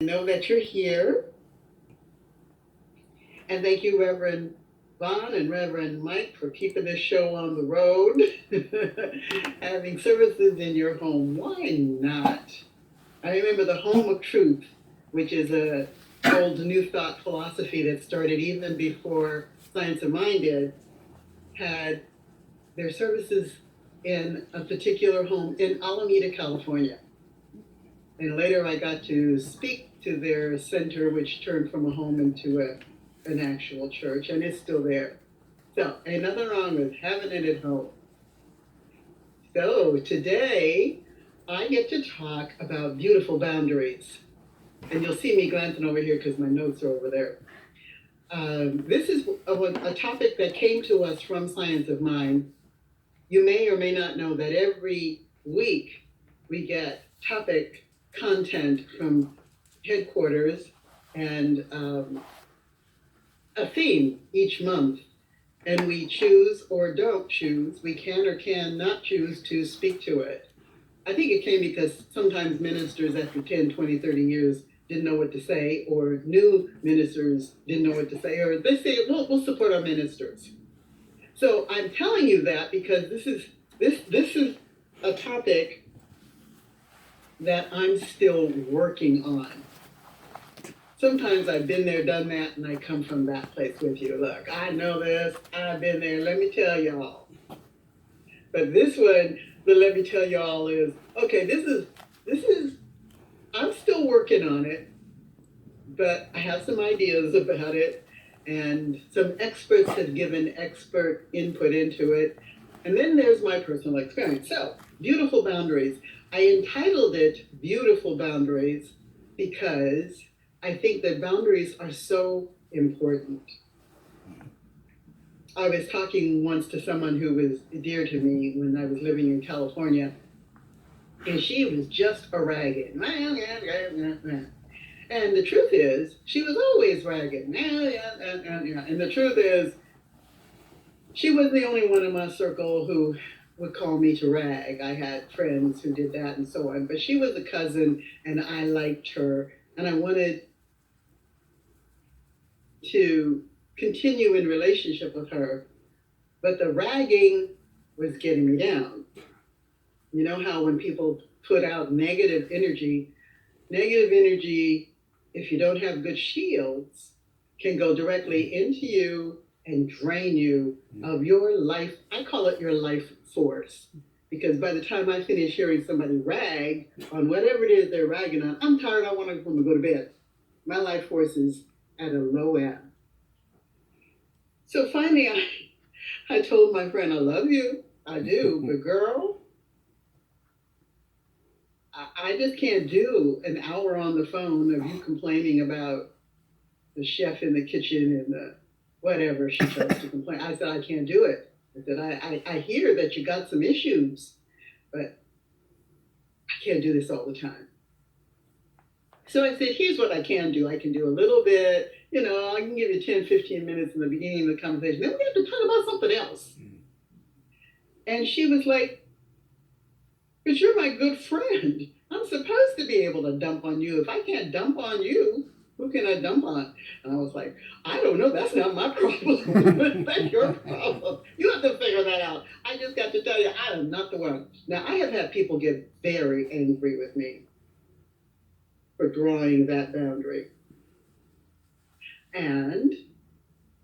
Know that you're here. And thank you, Reverend Vaughn and Reverend Mike, for keeping this show on the road, having services in your home. Why not? I remember the Home of Truth, which is a old New Thought philosophy that started even before Science of Mind did, had their services in a particular home in Alameda, California. And later I got to speak to their center, which turned from a home into an actual church, and it's still there. So, ain't nothing wrong with having it at home. So, today I get to talk about beautiful boundaries. And you'll see me glancing over here because my notes are over there. This is a topic that came to us from Science of Mind. You may or may not know that every week we get topic content from headquarters and a theme each month. And we choose or don't choose, we can or can not choose to speak to it. I think it came because sometimes ministers after 10, 20, 30 years didn't know what to say, or new ministers didn't know what to say, or they say, well, we'll support our ministers. So I'm telling you that because this is a topic that I'm still working on. Sometimes I've been there, done that, and I come from that place with you. Look, I know this, I've been there, let me tell y'all. But this one, the let me tell y'all is, okay, this is, I'm still working on it, but I have some ideas about it, and some experts have given expert input into it. And then there's my personal experience. So, beautiful boundaries. I entitled it Beautiful Boundaries because I think that boundaries are so important. I was talking once to someone who was dear to me when I was living in California, and she was just a ragged. And the truth is, she was always ragged. And the truth is, she was the only one in my circle who would call me to rag. I had friends who did that and so on. But she was a cousin, and I liked her, and I wanted to continue in relationship with her. But the ragging was getting me down. You know how when people put out negative energy, if you don't have good shields, can go directly into you and drain you of your life. I call it your life force. Because by the time I finish hearing somebody rag on whatever it is they're ragging on, I'm tired, I want to go to bed. My life force is at a low ebb. So finally, I told my friend, I love you, I do, but girl, I just can't do an hour on the phone of you complaining about the chef in the kitchen and the whatever she chose to complain. I said, I can't do it. I said, I hear that you got some issues, but I can't do this all the time. So I said, here's what I can do. I can do a little bit, I can give you 10, 15 minutes in the beginning of the conversation. Then we have to talk about something else. And she was like, but you're my good friend. I'm supposed to be able to dump on you. If I can't dump on you, who can I dump on? And I was like, I don't know. That's not my problem. That's your problem. You have to figure that out. I just got to tell you, I am not the one. Now, I have had people get very angry with me for drawing that boundary. And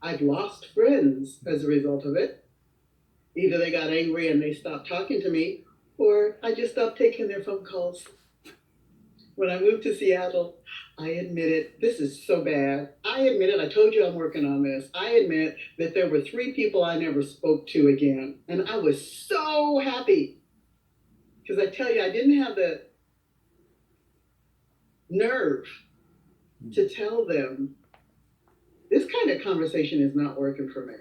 I've lost friends as a result of it. Either they got angry and they stopped talking to me, or I just stopped taking their phone calls. When I moved to Seattle, I admitted, this is so bad. I admitted, I told you I'm working on this. I admit that there were 3 people I never spoke to again. And I was so happy. Because I tell you, I didn't have the nerve to tell them, this kind of conversation is not working for me.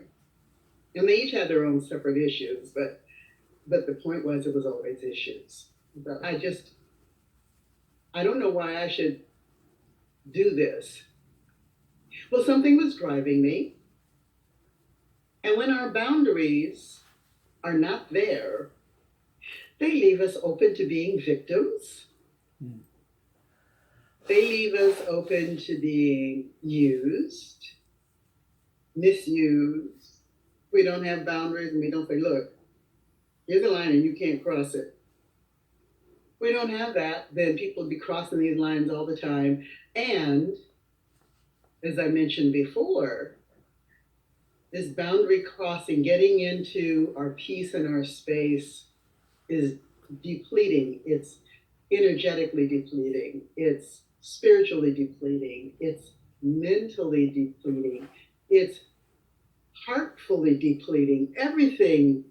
And they each had their own separate issues, but the point was it was always issues. But I don't know why I should do this. Well, something was driving me. And when our boundaries are not there, they leave us open to being victims. They leave us open to being used, misused. We don't have boundaries and we don't say, look, here's a line and you can't cross it. We don't have that, then people will be crossing these lines all the time. And as I mentioned before, this boundary crossing, getting into our peace and our space is depleting. It's energetically depleting. It's spiritually depleting. It's mentally depleting. It's heartfully depleting. Everything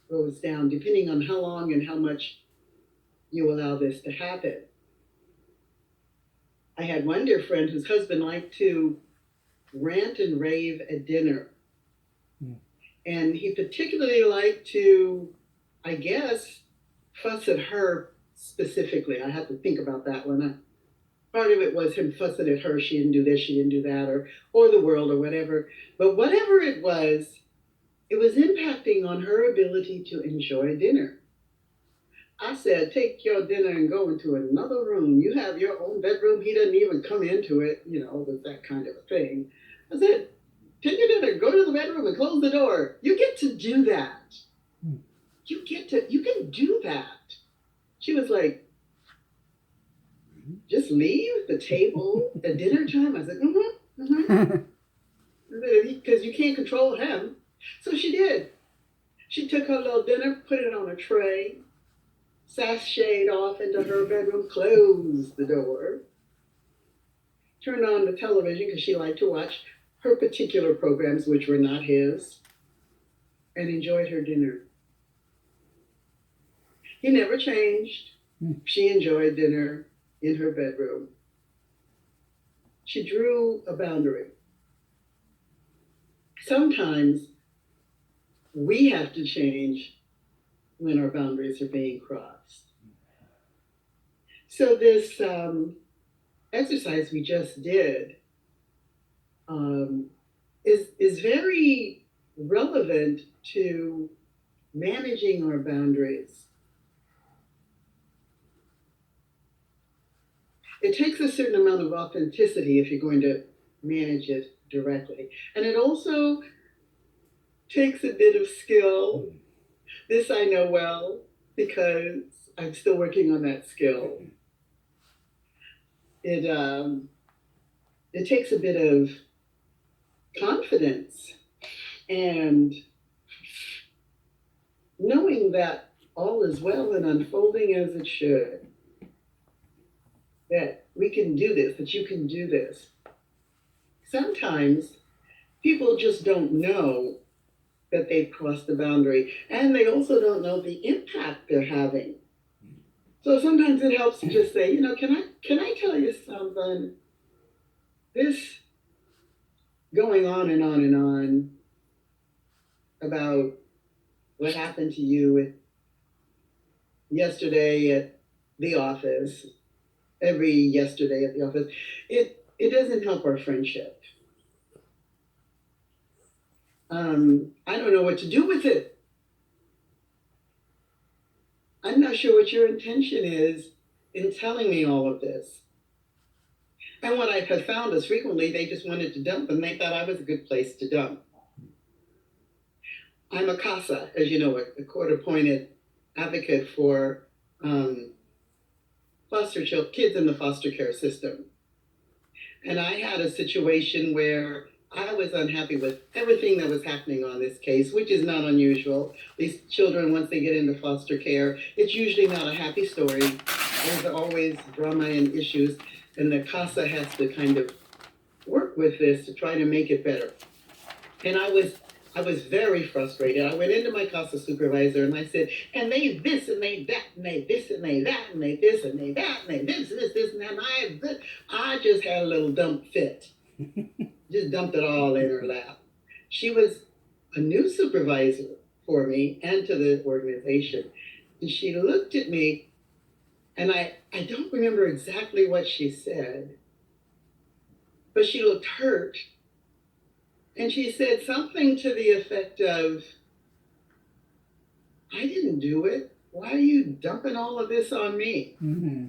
goes down depending on how long and how much you allow this to happen. I had one dear friend whose husband liked to rant and rave at dinner. And he particularly liked to, I guess, fuss at her specifically. I had to think about that one. Part of it was him fussing at her. She didn't do this, she didn't do that, or the world or whatever. But whatever it was impacting on her ability to enjoy dinner. I said, take your dinner and go into another room. You have your own bedroom. He doesn't even come into it, with that kind of a thing. I said, take your dinner, go to the bedroom and close the door. You get to do that. You can do that. She was like, just leave the table at dinner time? I said, because you can't control him. So she did. She took her little dinner, put it on a tray, sashayed off into her bedroom, closed the door, turned on the television because she liked to watch her particular programs, which were not his, and enjoyed her dinner. He never changed. She enjoyed dinner in her bedroom. She drew a boundary. Sometimes we have to change when our boundaries are being crossed. So this exercise we just did is very relevant to managing our boundaries. It takes a certain amount of authenticity if you're going to manage it directly. And it also takes a bit of skill. This I know well because I'm still working on that skill. It takes a bit of confidence and knowing that all is well and unfolding as it should. That we can do this, that you can do this. Sometimes people just don't know that they've crossed the boundary, and they also don't know the impact they're having. So sometimes it helps to just say, can I tell you something? This going on and on and on about what happened to you yesterday at the office, every yesterday at the office, it doesn't help our friendship. I don't know what to do with it. I'm not sure what your intention is in telling me all of this. And what I have found is frequently they just wanted to dump and they thought I was a good place to dump. I'm a CASA, as you know, a court-appointed advocate for foster children, kids in the foster care system. And I had a situation where I was unhappy with everything that was happening on this case, which is not unusual. These children, once they get into foster care, it's usually not a happy story. There's always drama and issues, and the CASA has to kind of work with this to try to make it better. And I was very frustrated. I went into my CASA supervisor and I said, and they this and they that and they this and they that and they this and they that and they this and that. I just had a little dump fit. Just dumped it all in her lap. She was a new supervisor for me and to the organization. And she looked at me, and I don't remember exactly what she said, but she looked hurt. And she said something to the effect of, I didn't do it. Why are you dumping all of this on me? Mm-hmm.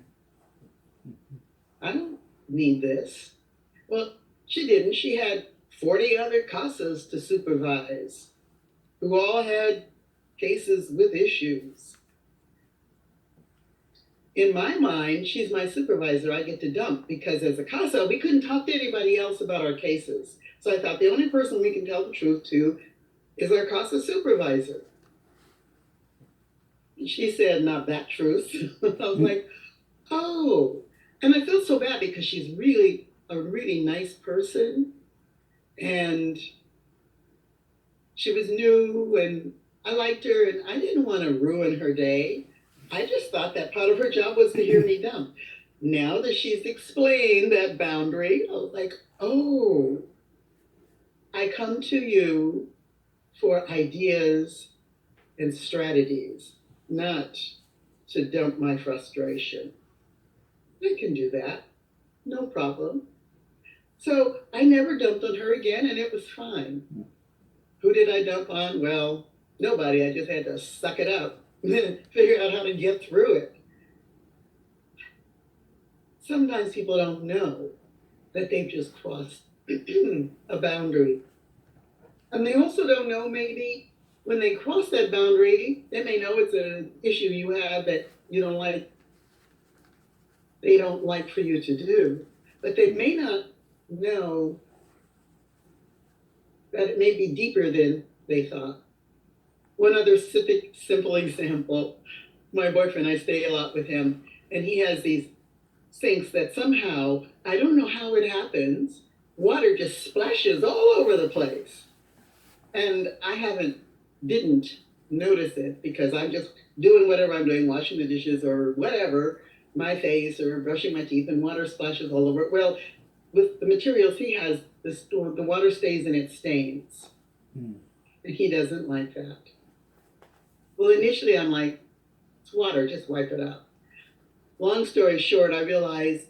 I don't need this. Well, she didn't. She had 40 other casas to supervise who all had cases with issues. In my mind, she's my supervisor. I get to dump because as a casa, we couldn't talk to anybody else about our cases. So I thought the only person we can tell the truth to is our casa supervisor. And she said, not that truth. I was like, oh. And I felt so bad because she's really a really nice person. And she was new and I liked her and I didn't want to ruin her day. I just thought that part of her job was to hear me dump. Now that she's explained that boundary, I was like, oh, I come to you for ideas and strategies, not to dump my frustration. I can do that, no problem. So I never dumped on her again and it was fine. Who did I dump on? Well, nobody. I just had to suck it up, figure out how to get through it. Sometimes people don't know that they've just crossed a boundary. And they also don't know maybe when they cross that boundary, they may know it's an issue you have that you don't like, they don't like for you to do. But they may not know that it may be deeper than they thought. One other simple example, my boyfriend, I stay a lot with him, and he has these sinks that somehow, I don't know how it happens, water just splashes all over the place. And I didn't notice it because I'm just doing whatever I'm doing, washing the dishes or whatever, my face or brushing my teeth, and water splashes all over. Well, with the materials he has, the water stays and it stains. And he doesn't like that. Well, initially I'm like, it's water, just wipe it out. Long story short, I realized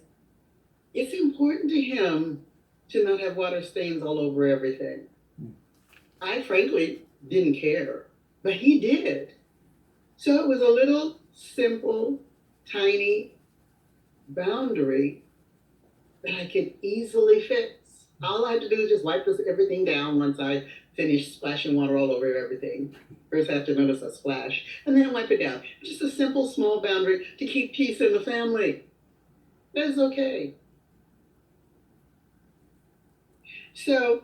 it's important to him to not have water stains all over everything. I frankly didn't care, but he did. So it was a little simple, tiny boundary that I could easily fix. All I had to do is just wipe everything down once I finished splashing water all over everything. First I have to notice a splash, and then wipe it down. Just a simple, small boundary to keep peace in the family. That is okay. So,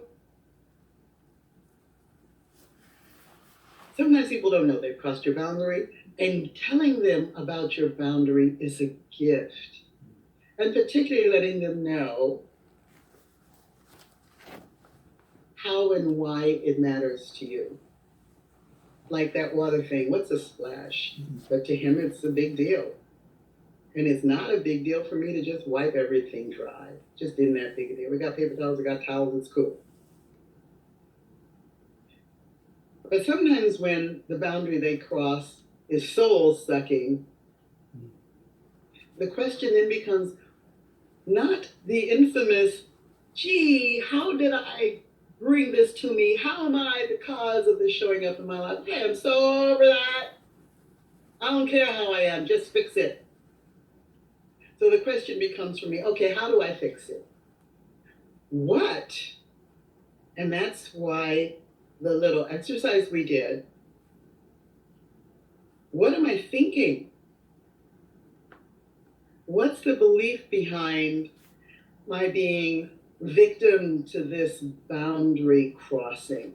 sometimes people don't know they've crossed your boundary, and telling them about your boundary is a gift. And particularly letting them know how and why it matters to you. Like that water thing, what's a splash? But to him, it's a big deal. And it's not a big deal for me to just wipe everything dry. Just isn't that big a deal. We got paper towels, we got towels, it's cool. But sometimes when the boundary they cross is soul sucking, the question then becomes not the infamous, gee, how did I bring this to me? How am I the cause of this showing up in my life? Okay, I'm so over that. I don't care how I am, just fix it. So the question becomes for me, okay, how do I fix it? What? And that's why the little exercise we did, what am I thinking? What's the belief behind my being victim to this boundary crossing?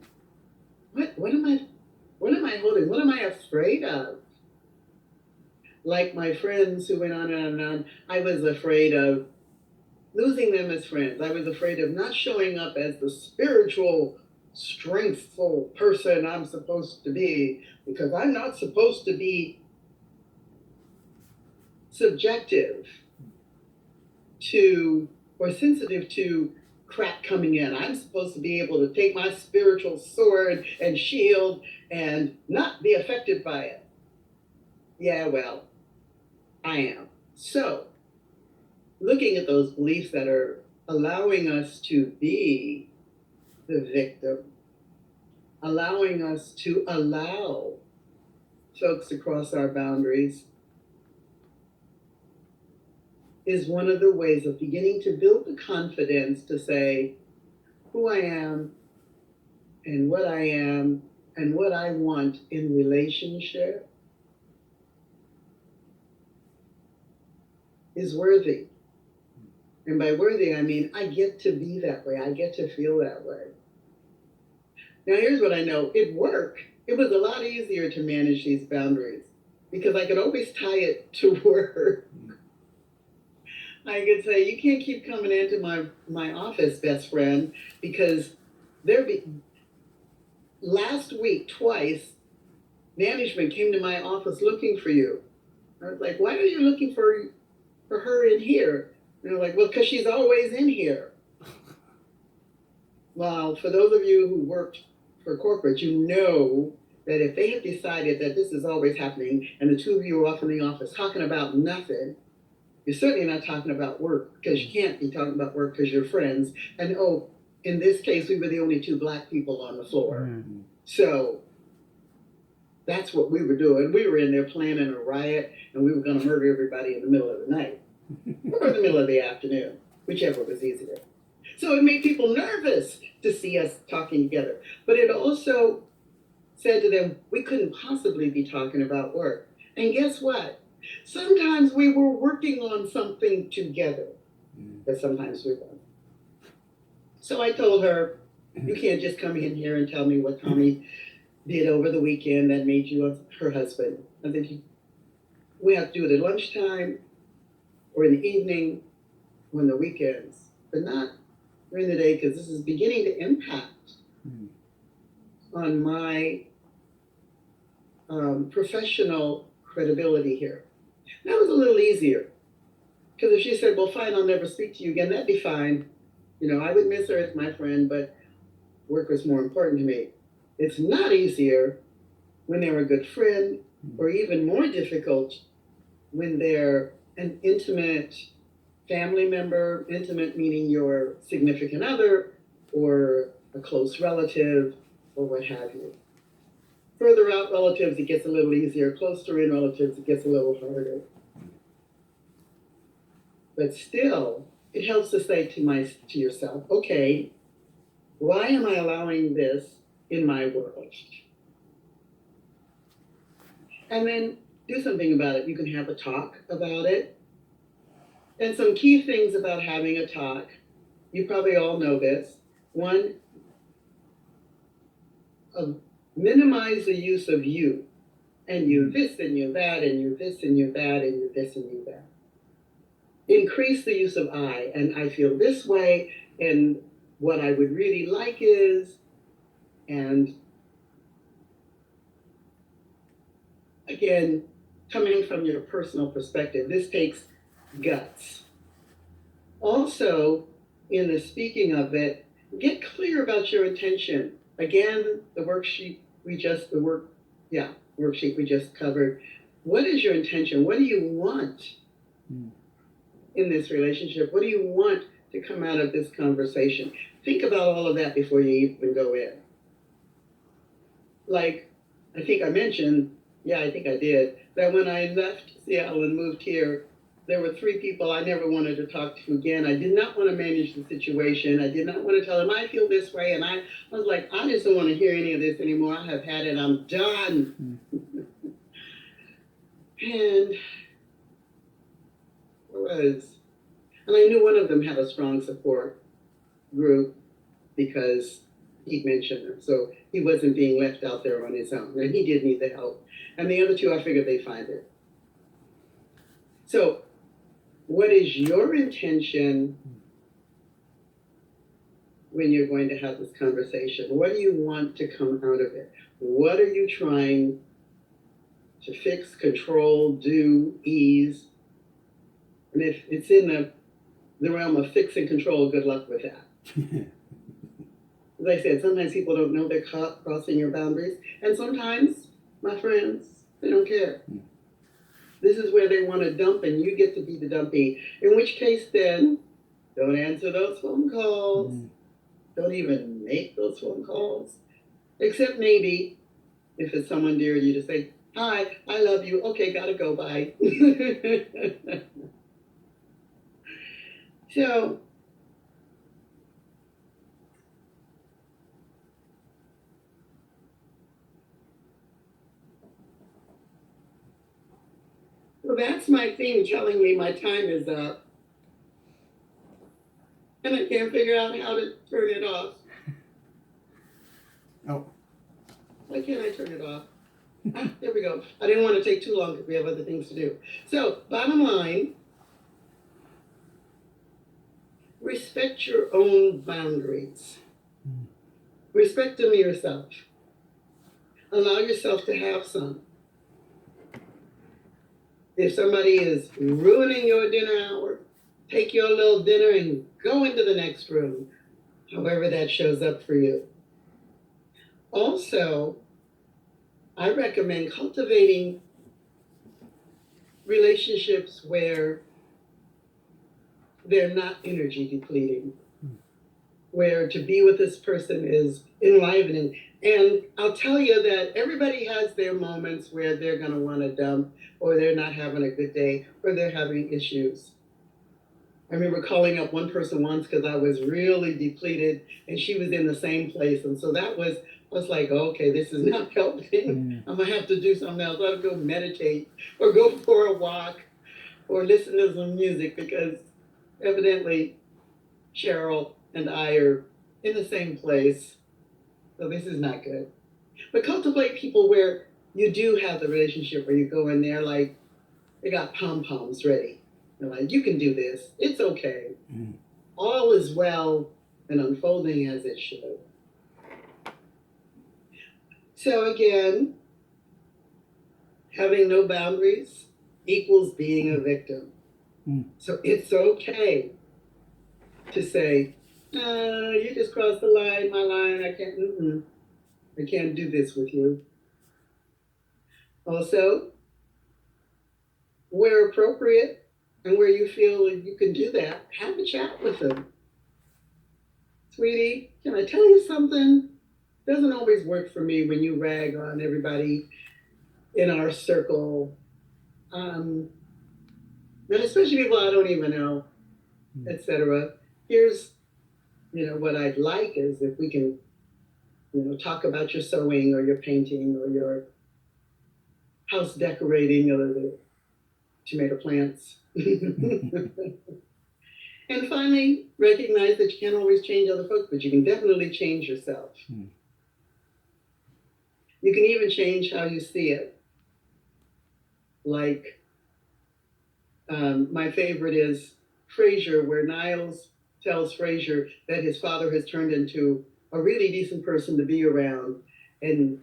What am I holding? What am I afraid of? Like my friends who went on and on, I was afraid of losing them as friends. I was afraid of not showing up as the spiritual, strengthful person I'm supposed to be, because I'm not supposed to be subjective to or sensitive to crap coming in. I'm supposed to be able to take my spiritual sword and shield and not be affected by it. Yeah, well, I am. So, looking at those beliefs that are allowing us to be the victim, allowing us to allow folks to cross our boundaries, is one of the ways of beginning to build the confidence to say who I am and what I want in relationship is worthy. And by worthy, I mean I get to be that way. I get to feel that way. Now, here's what I know. At work, it was a lot easier to manage these boundaries because I could always tie it to work. I could say, you can't keep coming into my office, best friend, because last week, twice, management came to my office looking for you. I was like, why are you looking for her in here? And they're like, well, because she's always in here. Well, for those of you who worked for corporate, you know that if they have decided that this is always happening and the two of you are off in the office talking about nothing, you're certainly not talking about work, because you can't be talking about work because you're friends. And oh, in this case, we were the only two Black people on the floor. Mm-hmm. So that's what we were doing. We were in there planning a riot, and we were going to murder everybody in the middle of the night or in the middle of the afternoon, whichever was easier. So it made people nervous to see us talking together. But it also said to them, we couldn't possibly be talking about work. And guess what? Sometimes we were working on something together, but sometimes we weren't. So I told her, you can't just come in here and tell me what Tommy did over the weekend that made you her husband. I said, we have to do it at lunchtime or in the evening or in the weekends, but not during the day, because this is beginning to impact on my professional credibility here. That was a little easier, because if she said, well, fine, I'll never speak to you again, that'd be fine. You know, I would miss her as my friend, but work was more important to me. It's not easier when they're a good friend, or even more difficult when they're an intimate family member, intimate meaning your significant other, or a close relative, or what have you. Further out relatives, it gets a little easier. Closer in relatives, it gets a little harder. But still, it helps to say to yourself, okay, why am I allowing this in my world? And then do something about it. You can have a talk about it. And some key things about having a talk, you probably all know this. One, minimize the use of you, and you this and you that, and you this and you that, and you this and you that. Increase the use of I, and I feel this way, and what I would really like is, and again, coming from your personal perspective, this takes guts. Also, in the speaking of it, get clear about your intention. Again, the worksheet we just covered. What is your intention? What do you want in this relationship? What do you want to come out of this conversation? Think about all of that before you even go in. Like, I think I mentioned, I think I did, that when I left Seattle and moved here, there were 3 people I never wanted to talk to again. I did not want to manage the situation. I did not want to tell them I feel this way. And I was like, I just don't want to hear any of this anymore. I have had it. I'm done. And I knew one of them had a strong support group because he'd mentioned her. So he wasn't being left out there on his own. And he did need the help. And the other 2, I figured they'd find it. So what is your intention when you're going to have this conversation? What do you want to come out of it? What are you trying to fix, control, do, ease? And if it's in the realm of fix and control, good luck with that. As I said, sometimes people don't know they're crossing your boundaries. And sometimes, my friends, they don't care. This is where they want to dump, and you get to be the dumpy. In which case, then, don't answer those phone calls. Don't even make those phone calls. Except maybe, if it's someone dear to you, to say, hi, I love you. Okay, gotta go, bye. So, well, that's my thing telling me my time is up. And I can't figure out how to turn it off. Oh. Why can't I turn it off? Ah, there we go. I didn't want to take too long because we have other things to do. So, bottom line, respect your own boundaries. Respect them yourself. Allow yourself to have some. If somebody is ruining your dinner hour, take your little dinner and go into the next room, however that shows up for you. Also, I recommend cultivating relationships where they're not energy depleting, where to be with this person is enlivening. And I'll tell you that everybody has their moments where they're going to want to dump, or they're not having a good day, or they're having issues. I remember calling up one person once because I was really depleted and she was in the same place. And so that was, I was like, okay, this is not helping. I'm going to have to do something else. I'll go meditate or go for a walk or listen to some music, because evidently Cheryl and I are in the same place. So this is not good. But cultivate people where you do have the relationship where you go in there like they got pom-poms ready. They're like, you can do this. It's okay. All is well and unfolding as it should. So again, having no boundaries equals being a victim. So it's okay to say, you just crossed the line, my line, I can't do this with you. Also, where appropriate and where you feel you can do that, have a chat with them. Sweetie, can I tell you something? Doesn't always work for me when you rag on everybody in our circle. And especially people I don't even know, etc. Here's, what I'd like is if we can, talk about your sewing or your painting or your house decorating or the tomato plants. And finally, recognize that you can't always change other folks, but you can definitely change yourself. You can even change how you see it. Like, my favorite is Frasier, where Niles tells Frasier that his father has turned into a really decent person to be around. And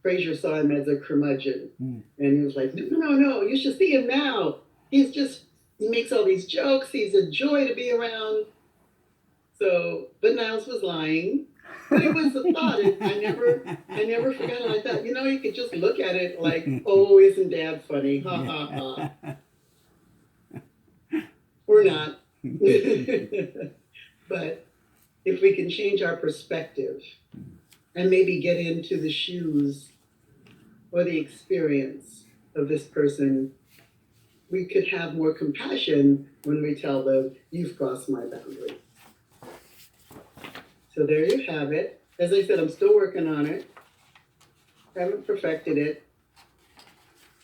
Frasier saw him as a curmudgeon. And he was like, no, you should see him now. He makes all these jokes. He's a joy to be around. So, but Niles was lying. But it was the thought. I never forgot it. I thought, you could just look at it like, oh, isn't Dad funny? Ha, ha, ha. Or not. But if we can change our perspective and maybe get into the shoes or the experience of this person, we could have more compassion when we tell them, you've crossed my boundary. So there you have it. As I said, I'm still working on it. Haven't perfected it.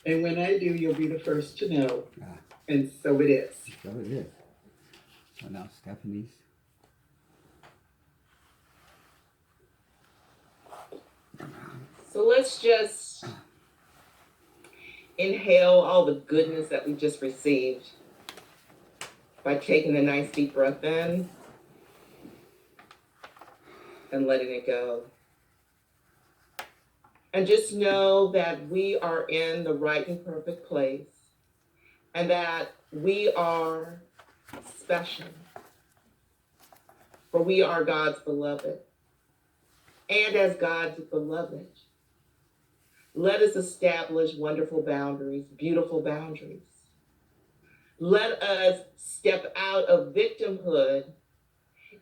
And when I do, you'll be the first to know. And so it is. So it is. So now Stephanie's. So let's just inhale all the goodness that we just received by taking a nice deep breath in and letting it go. And just know that we are in the right and perfect place and that we are special. For we are God's beloved. And as God's beloved, let us establish wonderful boundaries, beautiful boundaries. Let us step out of victimhood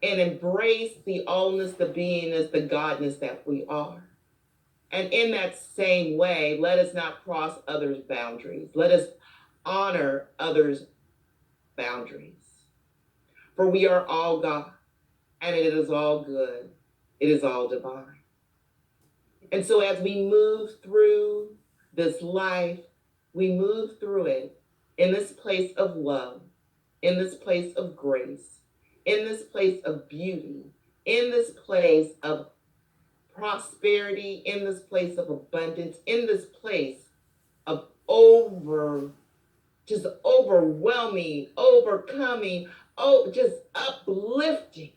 and embrace the allness, the beingness, the godness that we are. And in that same way, let us not cross others' boundaries. Let us honor others' boundaries. For we are all God, and it is all good. It is all divine. And so as we move through this life, we move through it in this place of love, in this place of grace, in this place of beauty, in this place of prosperity, in this place of abundance, in this place of just overwhelming, overcoming, just uplifting,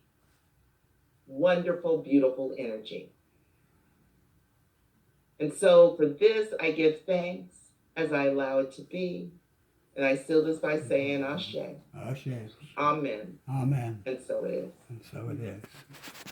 wonderful, beautiful energy. And so for this, I give thanks as I allow it to be. And I seal this by saying Ashe. Ashe. Amen. Amen. And so it is. And so it is.